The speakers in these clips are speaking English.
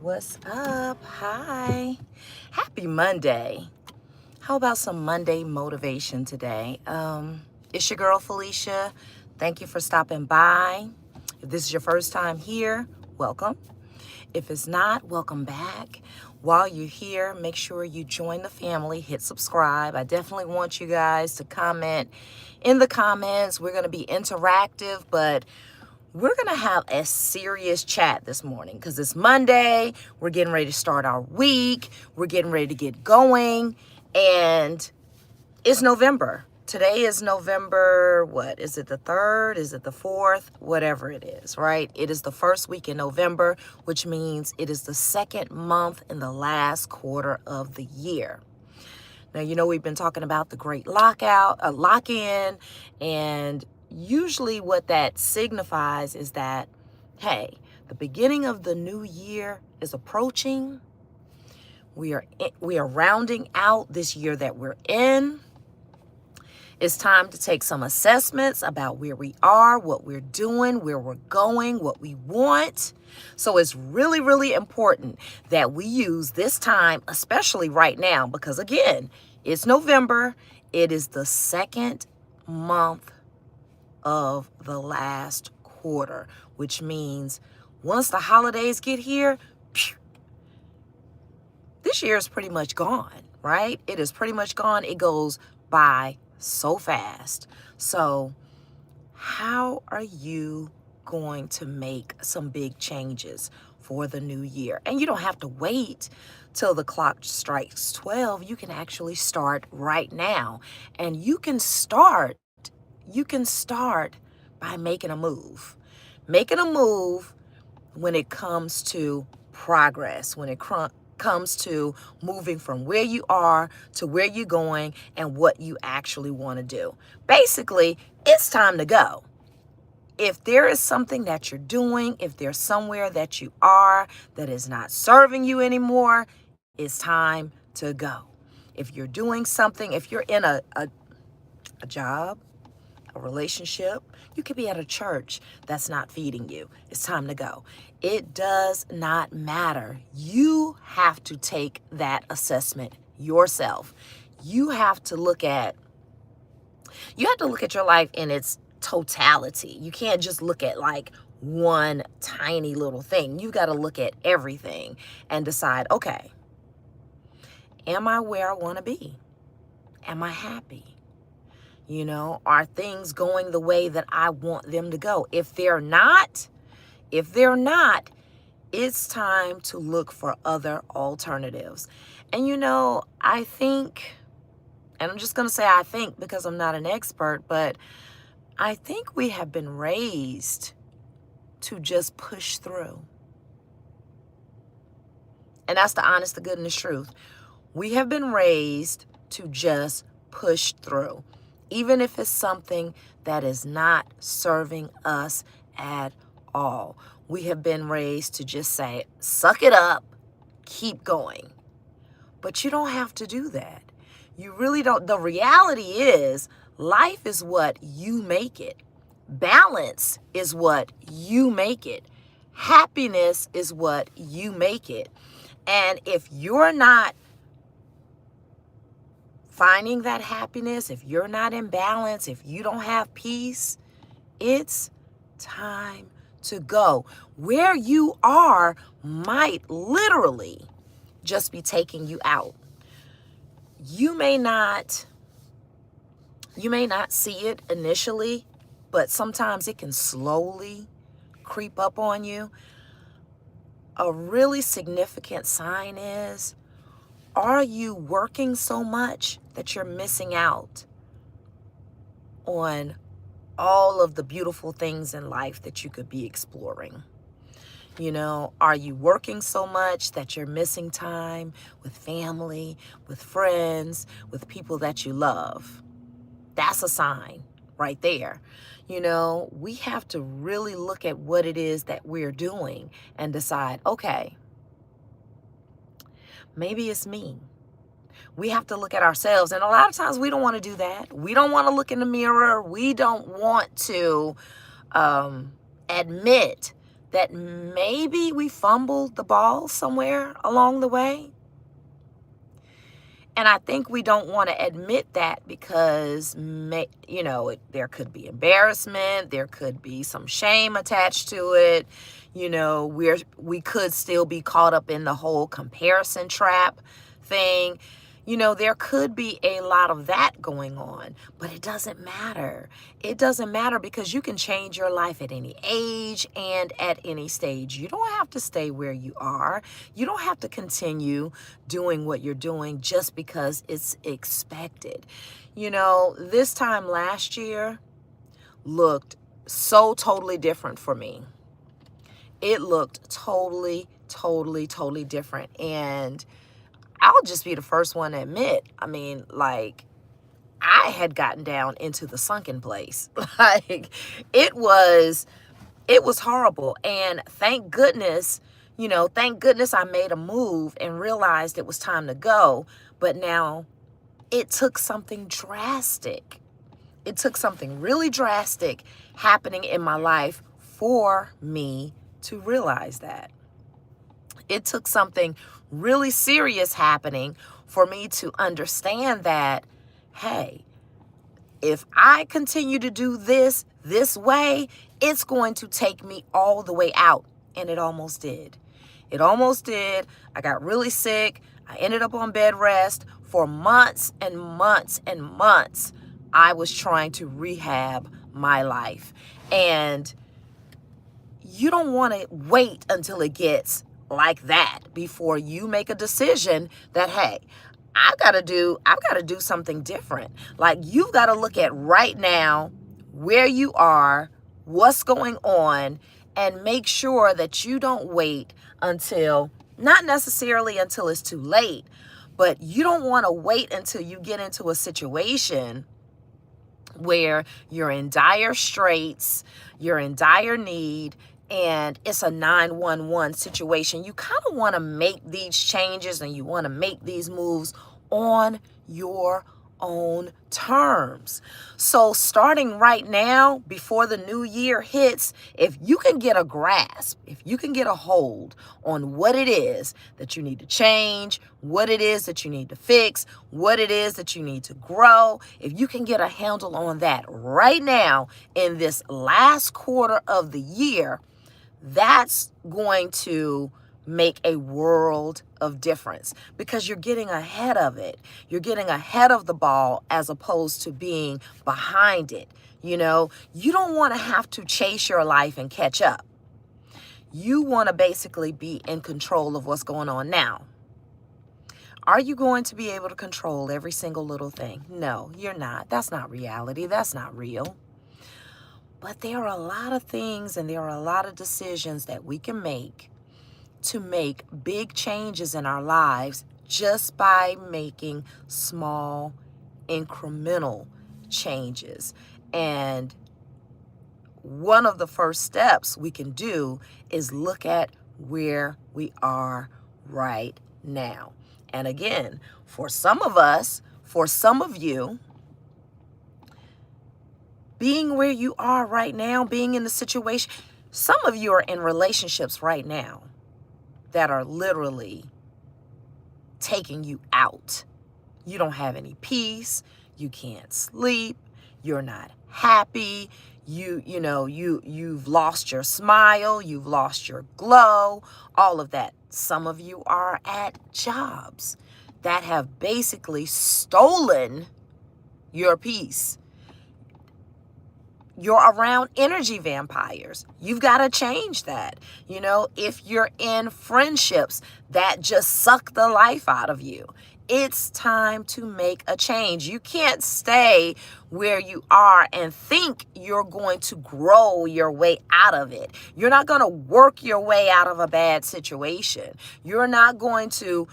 What's up? Hi. Happy Monday. How about some Monday motivation today? It's your girl Felicia. Thank you for stopping by. If this is your first time here, welcome. If it's not, welcome back. While you're here, make sure you join the family, hit subscribe. I definitely want you guys to comment in the comments. We're going to be interactive, but we're going to have a serious chat this morning because it's Monday. We're getting ready to start our week. We're getting ready to get going. And it's November. Today is November, what? Is it the 3rd? Is it the 4th? Whatever it is, right? It is the first week in November, which means it is the second month in the last quarter of the year. Now, you know, we've been talking about the great lock-in, and usually what that signifies is that, hey, the beginning of the new year is approaching. We are rounding out this year that we're in. It's time to take some assessments about where we are, what we're doing, where we're going, what we want. So it's really, really important that we use this time, especially right now, because again, it's November. It is the second month of the last quarter, which means once the holidays get here, this year is pretty much gone, right? It is pretty much gone. It goes by so fast. So how are you going to make some big changes for the new year? And you don't have to wait till the clock strikes 12. You can actually start right now. And you can start by making a move. Making a move when it comes to progress, when it comes to moving from where you are to where you're going and what you actually want to do. Basically, it's time to go. If there is something that you're doing, if there's somewhere that you are that is not serving you anymore, it's time to go. If you're doing something, if you're in a job, a relationship, you could be at a church that's not feeding you. It's time to go. It does not matter. You have to take that assessment yourself. You have to look at your life in its totality. You can't just look at like one tiny little thing. You got to look at everything and decide, okay, am I where I want to be? Am I happy? You know, are things going the way that I want them to go? If they're not, it's time to look for other alternatives. And you know, I think, and I'm just going to say I think because I'm not an expert, but I think we have been raised to just push through. And that's the honest to goodness truth. We have been raised to just push through, even if it's something that is not serving us at all. We have been raised to just say, suck it up, keep going. But you don't have to do that. You really don't. The reality is, life is what you make it. Balance is what you make it. Happiness is what you make it. And if you're not finding that happiness, if you're not in balance, if you don't have peace, it's time to go. Where you are might literally just be taking you out. You may not see it initially, but sometimes it can slowly creep up on you. A really significant sign is, are you working so much that you're missing out on all of the beautiful things in life that you could be exploring? You know, are you working so much that you're missing time with family, with friends, with people that you love? That's a sign right there. You know, we have to really look at what it is that we're doing and decide, okay, maybe it's me. We have to look at ourselves. And a lot of times we don't want to do that. We don't want to look in the mirror. We don't want to admit that maybe we fumbled the ball somewhere along the way. And I think we don't want to admit that because, there could be embarrassment, there could be some shame attached to it. We could still be caught up in the whole comparison trap thing. There could be a lot of that going on, but it doesn't matter. It doesn't matter because you can change your life at any age and at any stage. You don't have to stay where you are. You don't have to continue doing what you're doing just because it's expected. This time last year looked so totally different for me. It looked totally, totally, totally different. And I'll just be the first one to admit, I had gotten down into the sunken place. It was horrible. And thank goodness I made a move and realized it was time to go. But now it took something drastic. It took something really drastic happening in my life for me to realize that. It took something really serious happening for me to understand that, hey, if I continue to do this way, it's going to take me all the way out. And it almost did. It almost did. I got really sick. I ended up on bed rest for months and months and months. I was trying to rehab my life. And you don't want to wait until it gets like that before you make a decision that, hey, I've got to do something different. Like, you've got to look at right now where you are, what's going on, and make sure that you don't wait until, not necessarily until it's too late, but you don't want to wait until you get into a situation where you're in dire straits, you're in dire need, and it's a 911 situation. You kind of want to make these changes and you want to make these moves on your own terms. So starting right now, before the new year hits, if you can get a grasp, if you can get a hold on what it is that you need to change, what it is that you need to fix, what it is that you need to grow, if you can get a handle on that right now in this last quarter of the year, that's going to make a world of difference because you're getting ahead of it. You're getting ahead of the ball as opposed to being behind it. You don't want to have to chase your life and catch up. You want to basically be in control of what's going on now. Are you going to be able to control every single little thing? No, you're not. That's not reality. That's not real. But there are a lot of things and there are a lot of decisions that we can make to make big changes in our lives just by making small, incremental changes. And one of the first steps we can do is look at where we are right now. And again, for some of us, for some of you, being where you are right now, being in the situation, some of you are in relationships right now that are literally taking you out. You don't have any peace. You can't sleep. You're not happy. You've lost your smile. You've lost your glow, all of that. Some of you are at jobs that have basically stolen your peace. You're around energy vampires. You've got to change that. If you're in friendships that just suck the life out of you, it's time to make a change. You can't stay where you are and think you're going to grow your way out of it. You're not going to work your way out of a bad situation. You're not going to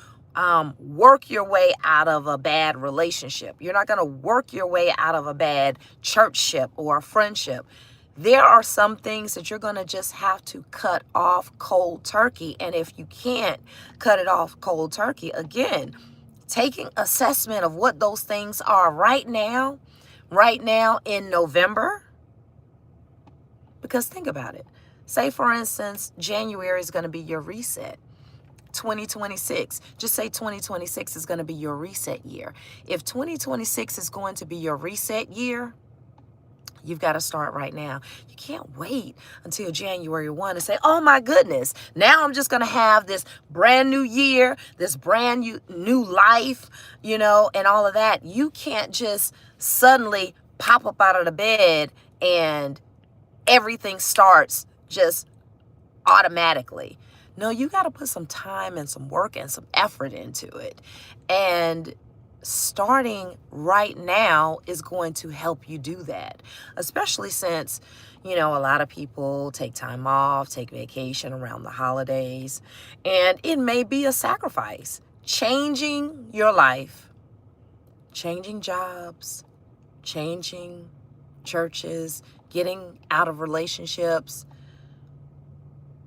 work your way out of a bad relationship. You're not going to work your way out of a bad churchship or a friendship. There are some things that you're going to just have to cut off cold turkey. And if you can't cut it off cold turkey, again, taking assessment of what those things are right now in November. Because think about it. Say, for instance, January is going to be your reset. 2026, just say 2026 is going to be your reset year. If 2026 is going to be your reset year, you've got to start right now. You can't wait until January 1 and say, oh my goodness, now I'm just going to have this brand new year, this brand new life, and all of that. You can't just suddenly pop up out of the bed and everything starts just automatically. No, you got to put some time and some work and some effort into it. And starting right now is going to help you do that, especially since, a lot of people take time off, take vacation around the holidays, and it may be a sacrifice. Changing your life, changing jobs, changing churches, getting out of relationships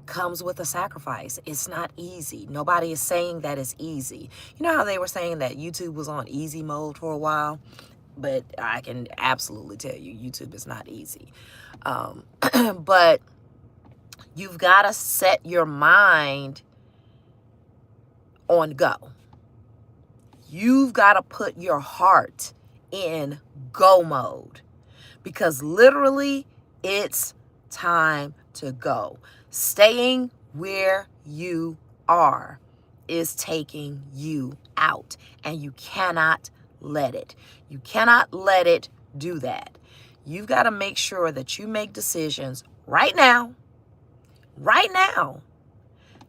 comes with a sacrifice. It's not easy. Nobody is saying that it's easy. You know how they were saying that YouTube was on easy mode for a while? But I can absolutely tell you, YouTube is not easy. But you've got to set your mind on go. You've got to put your heart in go mode, because literally it's time to go. Staying where you are is taking you out, and you cannot let it. You cannot let it do that. You've got to make sure that you make decisions right now,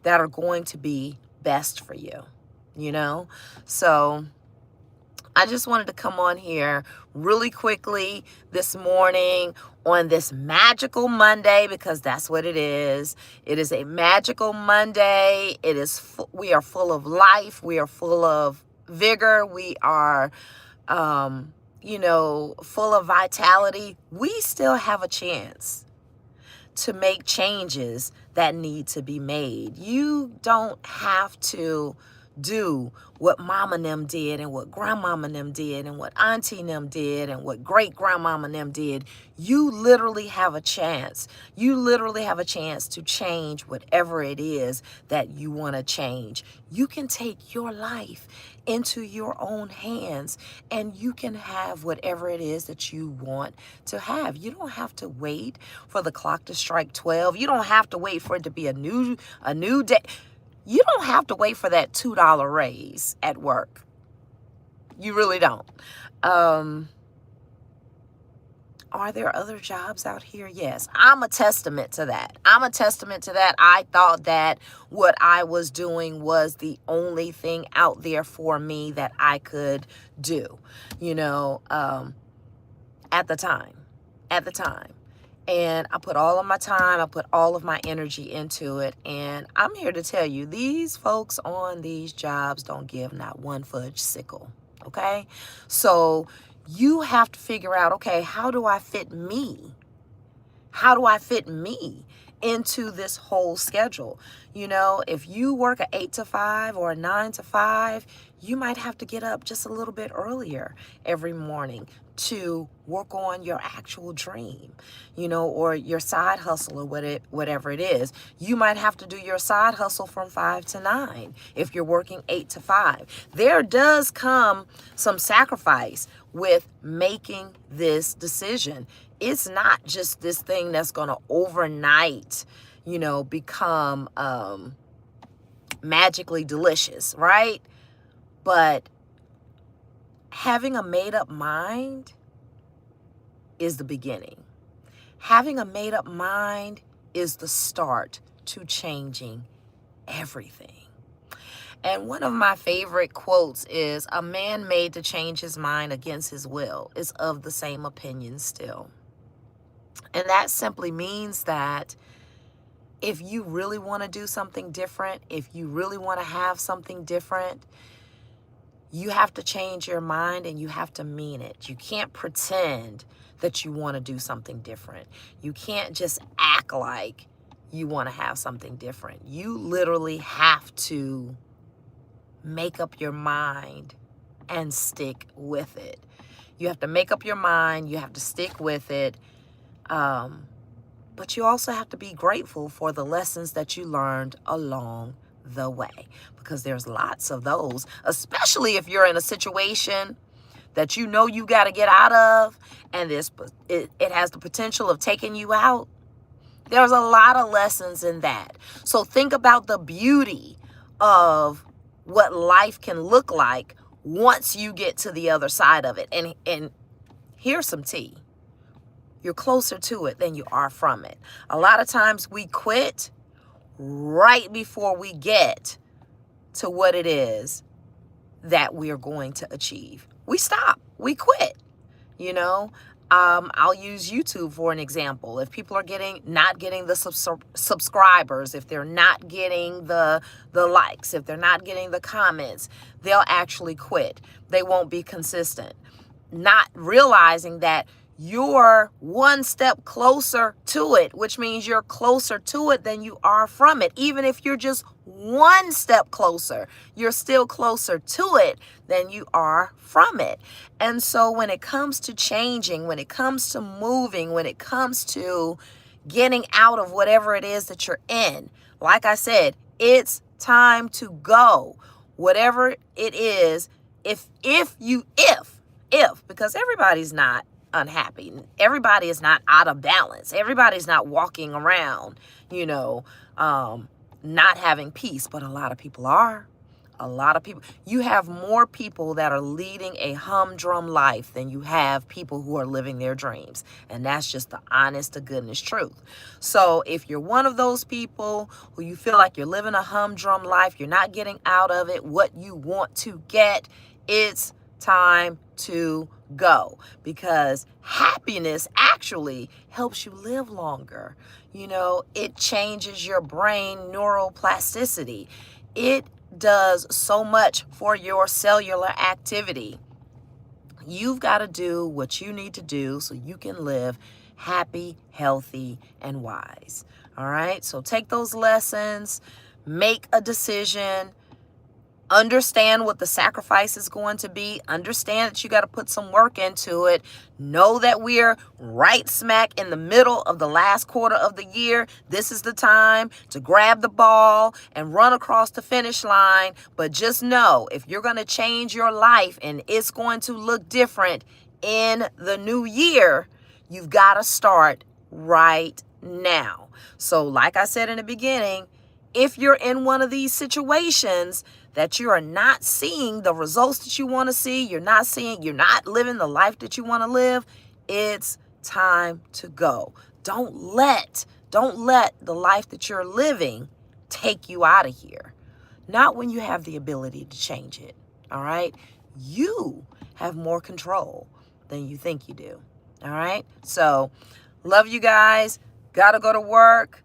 that are going to be best for you, So I just wanted to come on here really quickly this morning on this magical Monday, because that's what it is. It is a magical Monday. We are full of life. We are full of vigor. We are, full of vitality. We still have a chance to make changes that need to be made. You don't have to do what mama and them did, and what grandmama and them did, and what auntie and them did, and what great grandmama and them did. You literally have a chance. You literally have a chance to change whatever it is that you want to change. You can take your life into your own hands, and you can have whatever it is that you want to have. You don't have to wait for the clock to strike 12. You don't have to wait for it to be a new day. You don't have to wait for that $2 raise at work. You really don't. Are there other jobs out here? Yes, I'm a testament to that. I thought that what I was doing was the only thing out there for me that I could do, at the time. And I put all of my time, I put all of my energy into it. And I'm here to tell you, these folks on these jobs don't give not one fudge sickle, okay? So you have to figure out, okay, how do I fit me? How do I fit me into this whole schedule? If you work an 8 to 5 or a 9 to 5, you might have to get up just a little bit earlier every morning to work on your actual dream, or your side hustle, or whatever it is. You might have to do your side hustle from 5 to 9 if you're working 8 to 5. There does come some sacrifice with making this decision. It's not just this thing that's going to overnight, become magically delicious, right? But having a made-up mind is the beginning. Having a made-up mind is the start to changing everything. And one of my favorite quotes is, "A man made to change his mind against his will is of the same opinion still." And that simply means that if you really want to do something different, if you really want to have something different, you have to change your mind, and you have to mean it. You can't pretend that you want to do something different. You can't just act like you want to have something different. You literally have to make up your mind and stick with it. You have to make up your mind. You have to stick with it. but you also have to be grateful for the lessons that you learned along the way, because there's lots of those, especially if you're in a situation that you know you got to get out of, and it has the potential of taking you out. There's a lot of lessons in that. So think about the beauty of what life can look like once you get to the other side of it. And here's some tea. You're closer to it than you are from it. A lot of times we quit right before we get to what it is that we are going to achieve. We stop. We quit. You know, I'll use YouTube for an example. If people are not getting the subscribers, if they're not getting the likes, if they're not getting the comments, they'll actually quit. They won't be consistent, not realizing that you're one step closer to it, which means you're closer to it than you are from it. Even if you're just one step closer, you're still closer to it than you are from it. And so when it comes to changing, when it comes to moving, when it comes to getting out of whatever it is that you're in, like I said, it's time to go. Whatever it is, because everybody's not unhappy. Everybody is not out of balance. Everybody's not walking around, not having peace, but a lot of people are. A lot of people. You have more people that are leading a humdrum life than you have people who are living their dreams. And that's just the honest to goodness truth. So if you're one of those people who you feel like you're living a humdrum life, you're not getting out of it what you want to get, it's time to go, because happiness actually helps you live longer. It changes your brain neuroplasticity. It does so much for your cellular activity. You've got to do what you need to do so you can live happy, healthy, and wise. All right. So take those lessons, make a decision. Understand what the sacrifice is going to be. Understand that you got to put some work into it. Know that we're right smack in the middle of the last quarter of the year. This is the time to grab the ball and run across the finish line. But just know, if you're going to change your life and it's going to look different in the new year, you've got to start right now. So like I said in the beginning, if you're in one of these situations that you are not seeing the results that you want to see, you're not living the life that you want to live, it's time to go. Don't let the life that you're living take you out of here. Not when you have the ability to change it. All right? You have more control than you think you do. All right? So, love you guys. Gotta go to work.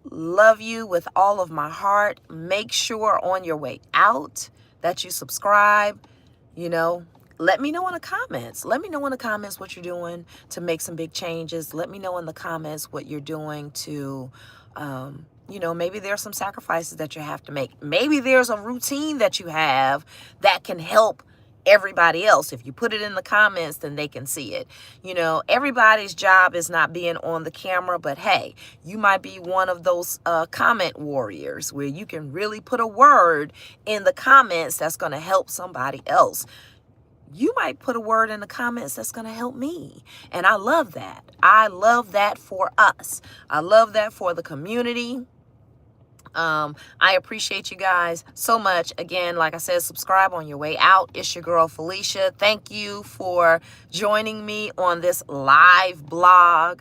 Love you with all of my heart. Make sure on your way out that you subscribe. Let me know in the comments. Let me know in the comments what you're doing to make some big changes. Let me know in the comments what you're doing to, maybe there's some sacrifices that you have to make. Maybe there's a routine that you have that can help everybody else. If you put it in the comments, then they can see it. Everybody's job is not being on the camera, but hey, you might be one of those comment warriors where you can really put a word in the comments that's going to help somebody else. You might put a word in the comments that's going to help me. And I love that. I love that for us. I love that for the community. I appreciate you guys so much. Again, like I said, subscribe on your way out. It's your girl, Felicia. Thank you for joining me on this live vlog,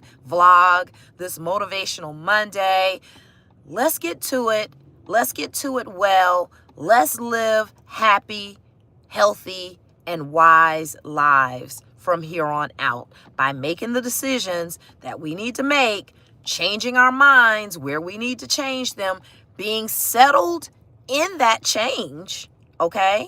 this Motivational Monday. Let's get to it. Let's get to it well. Let's live happy, healthy, and wise lives from here on out by making the decisions that we need to make, changing our minds where we need to change them, being settled in that change, okay?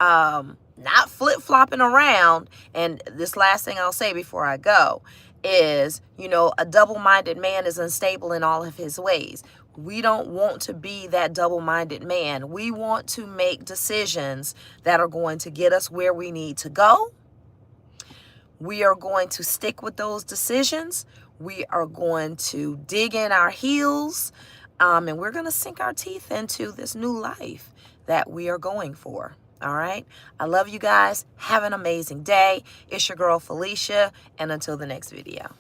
Not flip-flopping around. And this last thing I'll say before I go is, a double-minded man is unstable in all of his ways. We don't want to be that double-minded man. We want to make decisions that are going to get us where we need to go. We are going to stick with those decisions. We are going to dig in our heels, and we're going to sink our teeth into this new life that we are going for. All right. I love you guys. Have an amazing day. It's your girl, Felicia. And until the next video.